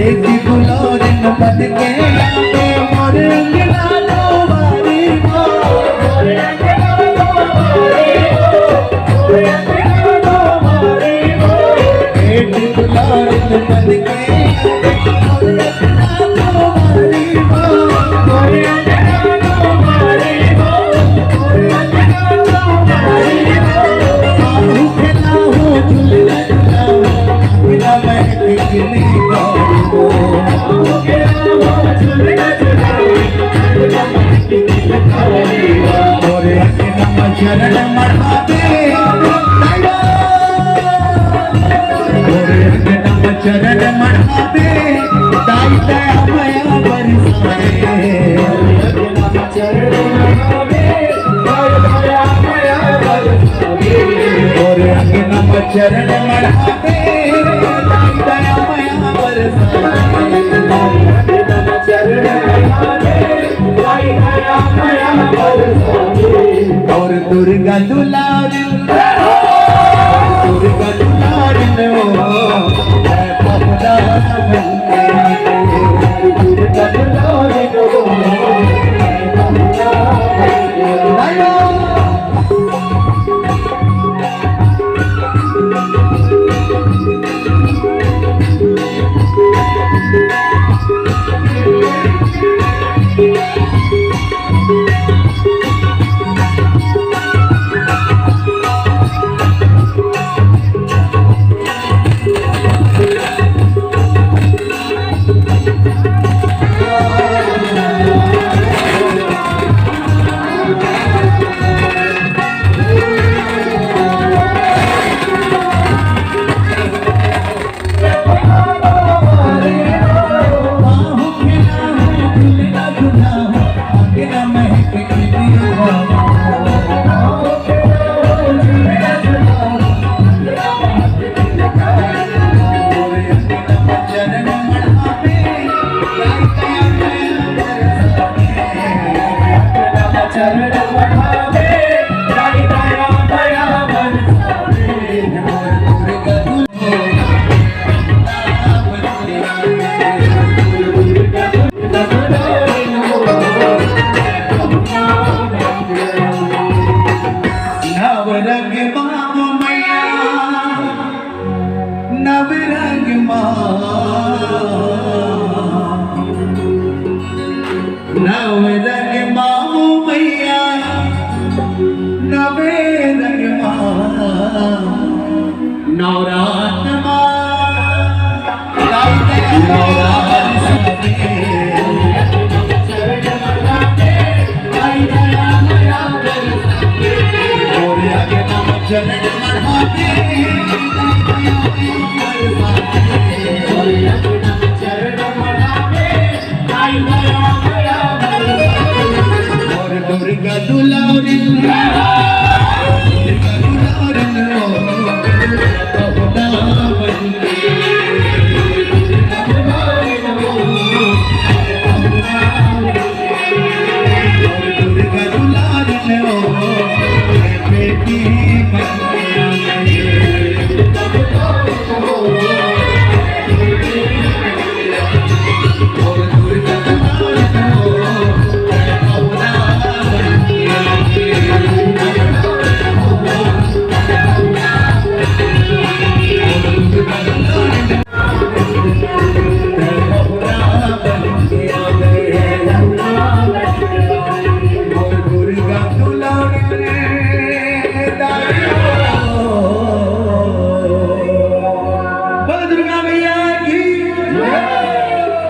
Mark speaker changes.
Speaker 1: एक गुलोरिन बन के आवे मोर अंगना लो बारी हो, मोर अंगना लो बारी हो, मोर अंगना लो बारी हो। एक गुलोरिन बन के आवे मोर अंगना लो बारी हो, मोर अंगना लो बारी हो, मोर अंगना लो बारी हो। आहू खेलाहू झूला झूलाहू बिना महक किनी गाड़ी हो, आहू खेलाहू झूला झूलाहू बिना महक किनी गाड़ी हो। मोरे अंगना में चरण मढ़ावे मोरे अंगना में चरण मढ़ावे दाई दया माया बरसाए, मोरे अंगना में चरण मढ़ावे दाई दया माया बरसाए, मोरे अंगना में चरण मढ़ावे दाई दया माया बरसाए, मोरे अंगना में चरण मढ़ावे दाई दया माया बरसाए। और दुर्गा दुलारिन दुर्गा दुलारिन हो मैं पहुँचा बनके, दुर्गा दुलारिन हो मैं पहुँचा बनके। नवरंग माँ मैया नवरंग माँ, नवरंग माँ मैया नवरंग माँ, नवरात माँ दाई दया नवरात सवे, चरण मढ़ावे दाई दया माया बरसाए, मोरे अंगना में चरण मढ़ावे दाई दया माया बरसाए, मोरे अंगना में चरण मढ़ावे दाई दया माया बरसाए। और दुर्गा दुलारिन